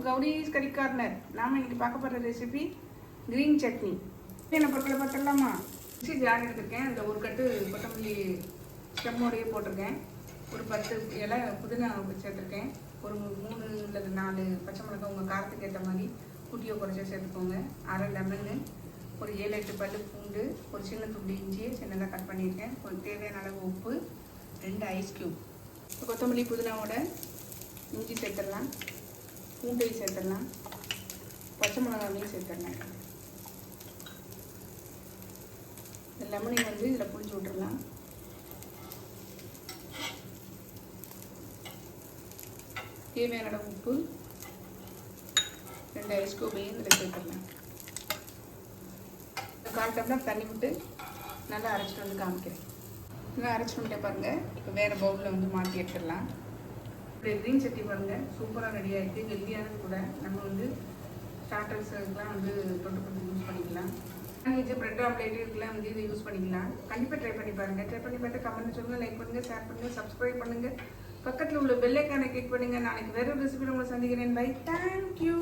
கௌரிஸ் கறி கார்னர். நாம் இன்னைக்கு பார்க்க போகிற ரெசிபி க்ரீன் சட்னி. என்ன பொருட்களை பார்த்துடலாமா? மிக்ஸி ஜார் எடுத்துருக்கேன். அதில் ஒரு கட்டு கொத்தமல்லி ஸ்டெம்மோடையே போட்டிருக்கேன். ஒரு 10 இலை புதினா சேர்த்துருக்கேன். ஒரு 3 அல்லது 4 பச்சை மிளகாய் உங்கள் காரத்துக்கு ஏற்ற மாதிரி குட்டியை குறைச்சா சேர்த்துக்கோங்க. அரை லெமனு, ஒரு 7-8 பல்லு பூண்டு, ஒரு சின்ன துண்டு இஞ்சியை சின்னதாக கட் பண்ணியிருக்கேன். ஒரு தேவையான அளவு உப்பு, 2 ஐஸ் க்யூப். கொத்தமல்லி புதினாவோட இஞ்சி சேர்த்துடலாம், பூண்டையும் சேர்த்துடலாம், பச்சை மிளகாவையும் சேர்த்துடலாம். இந்த லெமனையும் இதில் புளிஞ்சு விட்டுடலாம். தேவையான அளவு உப்பு, 2 ஐஸ் க்யூபையும் இதில் சேர்த்துடலாம். 1/4 டம்ளர் தண்ணி விட்டு நல்லா அரைச்சிட்டு வந்து காமிக்கிறேன். நல்லா அரைச்சிட்டு வந்துட்டே பாருங்கள். இப்போ வேறு பவுலில் மாற்றி எடுத்துடலாம். இப்படி க்ரீன் சட்னி பாருங்கள், சூப்பராக ரெடி ஆகிடுது. ஹெல்த்தியானது கூட. நம்ம ஸ்டார்டர்ஸுக்கெலாம் தொட்டு யூஸ் பண்ணிக்கலாம். நான்வெஜ் பிரெட் ஆம்லேட் இதுக்கெலாம் இதை யூஸ் பண்ணிக்கலாம். கண்டிப்பாக ட்ரை பண்ணி பாருங்கள். ட்ரை பண்ணி பார்த்து கமெண்ட் சொல்லுங்கள், லைக் பண்ணுங்கள், ஷேர் பண்ணுங்கள், சப்ஸ்கிரைப் பண்ணுங்கள். பக்கத்தில் உள்ள பெல் ஐக்கானை கிளிக் பண்ணுங்கள். நாளைக்கு வேறு ஒரு ரெசிபியில் உங்களை சந்திக்கிறேன். Bye, thank you.